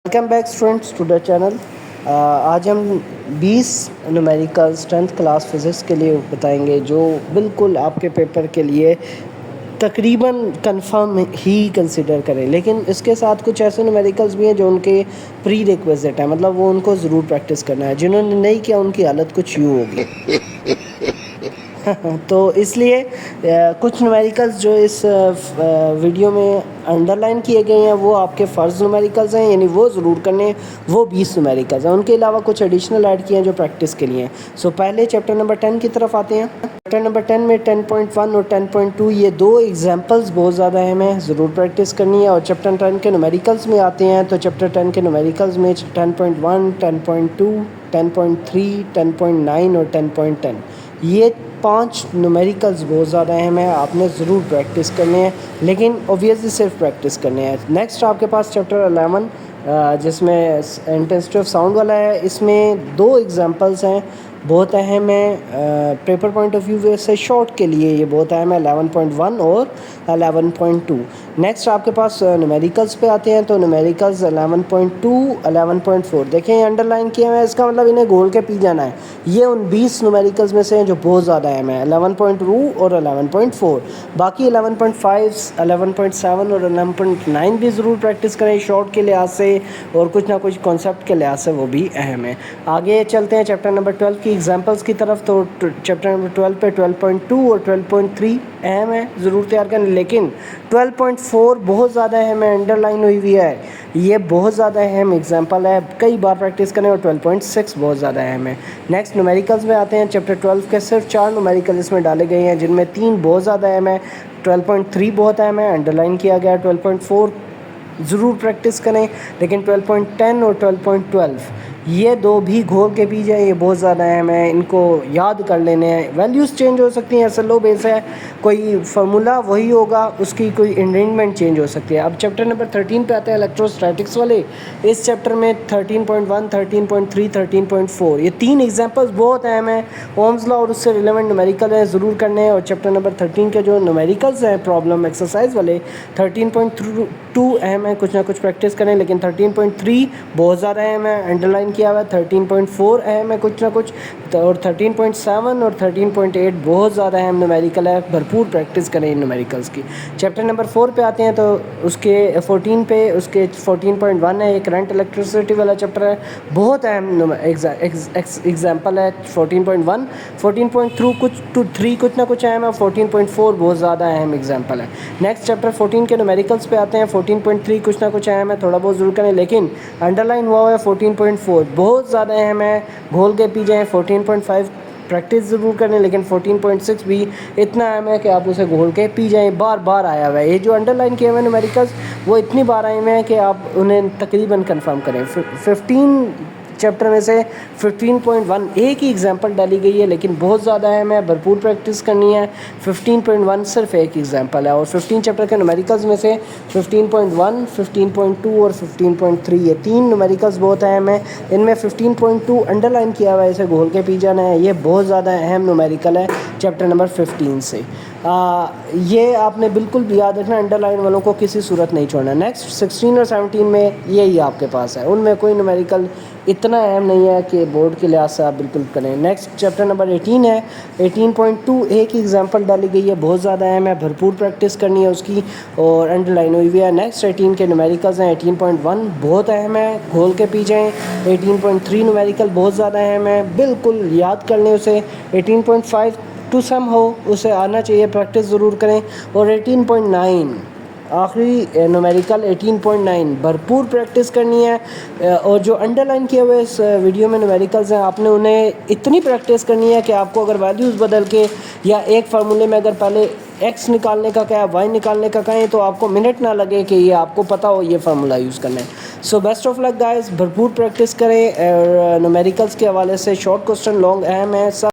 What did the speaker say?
Welcome back students to the channel. आज हम 20 numericals 10th class physics के लिए बताएंगे जो बिल्कुल आपके पेपर के लिए तकरीबन कंफर्म ही कंसिडर करें, लेकिन इसके साथ कुछ ऐसे न्यूमेरिकल्स भी हैं जो उनके प्री रिक्विजिट हैं, मतलब वो उनको ज़रूर प्रैक्टिस करना है। जिन्होंने नहीं किया उनकी हालत कुछ यूँ होगी। तो इसलिए कुछ न्यूमेरिकल्स जो इस वीडियो में अंडरलाइन किए गए हैं वो आपके फ़र्ज़ न्यूमेरिकल्स हैं, यानी वो ज़रूर करने हैं। वो 20 न्यूमेरिकल्स हैं, उनके अलावा कुछ एडिशनल ऐड किए हैं जो प्रैक्टिस के लिए हैं। सो पहले चैप्टर नंबर 10 की तरफ आते हैं। चैप्टर नंबर 10 में 10.1 और 10.2 ये दो एग्जाम्पल्स बहुत ज़्यादा अहम हैं, ज़रूर प्रैक्टिस करनी है। और चैप्टर 10 के न्यूमेरिकल्स में आते हैं तो चैप्टर 10 के न्यूमेरिकल्स में 10.1, 10.2, 10.3, 10.9 और 10.10 ये 5 न्यूमेरिकल्स बहुत ज़्यादा अहम है, आपने ज़रूर प्रैक्टिस करने हैं, लेकिन ऑब्वियसली सिर्फ प्रैक्टिस करने हैं। नेक्स्ट आपके पास चैप्टर 11 जिसमें इंटेंसिटी ऑफ साउंड वाला है। इसमें दो एग्जांपल्स हैं, बहुत अहम है पेपर पॉइंट ऑफ व्यू से, शॉर्ट के लिए ये बहुत अहम है, 11.1 और 11.2। नेक्स्ट आपके पास न्यूमेरिकल्स पे आते हैं तो न्यूमेरिकल्स 11.2, 11.4 देखें ये अंडरलाइन किया हुआ है, इसका मतलब इन्हें घोल के पी जाना है। ये उन 20 न्यूमेरिकल्स में से हैं जो बहुत ज़्यादा अहम है, 11.2 और 11.4। बाकी 11.5, 11.7 और 11.9 भी ज़रूर प्रैक्टिस करें शॉर्ट के लिहाज से, और कुछ ना कुछ कॉन्सेप्ट के लिहाज से वो भी अहम है। आगे चलते हैं चैप्टर नंबर 12 की एग्जांपल्स की तरफ। तो चैप्टर नंबर 12 पे 12.2 और 12.3 अहम है, ज़रूर तैयार करें, लेकिन 12.4 बहुत ज़्यादा अहम है, अंडरलाइन हुई हुई है, ये बहुत ज़्यादा अहम एग्जांपल है, कई बार प्रैक्टिस करें। और 12.6 बहुत ज़्यादा अहम है। नेक्स्ट न्यूमेरिकल्स में आते हैं। चैप्टर 12 के सिर्फ 4 न्यूमेरिकल इसमें डाले गए हैं, जिनमें 3 बहुत ज़्यादा अहम है। 12.3 बहुत अहम है, अंडरलाइन किया गया। 12.4 ज़रूर प्रैक्टिस करें, लेकिन 12.10 और 12.12 ये दो भी घोल के पी जाए, ये बहुत ज़्यादा अहम है, इनको याद कर लेने हैं। वैल्यूज़ चेंज हो सकती हैं, ऐसा लो बेस है, कोई फार्मूला वही होगा, उसकी कोई अरेंजमेंट चेंज हो सकती है। अब चैप्टर नंबर 13 पे आते हैं, इलेक्ट्रोस्टैटिक्स वाले। इस चैप्टर में 13.1, 13.3, 13.4 ये 3 एग्जांपल्स बहुत अहम हैं, ओम्स लॉ और उससे रिलेवेंट न्यूमेरिकल हैं, ज़रूर करने हैं। और चैप्टर नंबर 13 के जो न्यूमेरिकल्स हैं प्रॉब्लम एक्सरसाइज वाले, 13.2 अहम है, कुछ ना कुछ प्रैक्टिस करें, लेकिन 13.3 बहुत ज़्यादा अहम है, अंडरलाइन किया हुआ है। 13.4 अहम है, कुछ ना कुछ, और 13.7 और 13.8 बहुत ज़्यादा अहम न्यूमेरिकल है, भरपूर प्रैक्टिस करें इन न्यूमेरिकल्स की। चैप्टर नंबर 4 पे आते हैं तो उसके 14 पे उसके 14.1 है, एक करंट इलेक्ट्रिसिटी वाला चैप्टर है, बहुत अहम एग्जाम्पल है 14.1। 14.3 कुछ ना कुछ अहम है, 14.4 बहुत ज़्यादा अहम एग्जाम्पल है। नेक्स्ट चैप्टर 14 के न्यूमेरिकल्स पे आते हैं। 14.3 कुछ ना कुछ अहम है, थोड़ा बहुत ज़रूर करें, लेकिन अंडरलाइन हुआ है 14.4 बहुत ज़्यादा अहम है, घोल के पी जाएँ। 14.5 प्रैक्टिस ज़रूर करें, लेकिन 14.6 भी इतना अहम है कि आप उसे घोल के पी जाएँ, बार बार आया हुआ है। ये जो अंडरलाइन किए हुए न्यूमेरिकल्स वो इतनी बार आए हुए हैं कि आप उन्हें तकरीबन कंफर्म करें। 15 चैप्टर में से 15.1 एक ही एग्जांपल डाली गई है, लेकिन बहुत ज़्यादा अहम है, भरपूर प्रैक्टिस करनी है। 15.1 सिर्फ एक एग्जांपल है, और 15 चैप्टर के न्यूमेरिकल्स में से 15.1, 15.2 और 15.3 ये 3 न्यूमेरिकल्स बहुत अहम है। इनमें 15.2 अंडरलाइन किया हुआ है, इसे घोल के पी जाना है, ये बहुत ज़्यादा अहम न्यूमेरिकल है चैप्टर नंबर 15 से। ये आपने बिल्कुल भी याद रखना, अंडरलाइन वालों को किसी सूरत नहीं छोड़ना। नेक्स्ट 16 और 17 में यही आपके पास है, उनमें कोई न्यूमेरिकल इतना अहम नहीं है कि बोर्ड के लिहाज से आप बिल्कुल करें। नेक्स्ट चैप्टर नंबर 18 है। 18.2 एक एग्जांपल डाली गई है, बहुत ज़्यादा अहम है, भरपूर प्रैक्टिस करनी है उसकी, और अंडरलाइन हुई हुई है। नेक्स्ट 18 के न्यूमेरिकल्स हैं। 18.1 बहुत अहम है, घोल के पी जाएँ। 18.3 न्यूमेरिकल बहुत ज़्यादा अहम है, बिल्कुल याद कर लें उसे। 18.5 टू सम हो उसे आना चाहिए, प्रैक्टिस ज़रूर करें। और 18.9 आखिरी न्यूमेरिकल 18.9 भरपूर प्रैक्टिस करनी है। और जो अंडरलाइन किए हुए इस वीडियो में न्यूमेरिकल्स हैं, आपने उन्हें इतनी प्रैक्टिस करनी है कि आपको अगर वैल्यूज़ बदल के या एक फार्मूले में अगर पहले x निकालने का कहें, y निकालने का कहें, तो आपको मिनट ना लगे कि ये आपको पता हो ये फार्मूला यूज़ करना है। So best of luck guys, भरपूर प्रैक्टिस करें। और न्यूमेरिकल्स के हवाले से शॉर्ट क्वेश्चन लॉन्ग अहम है सब।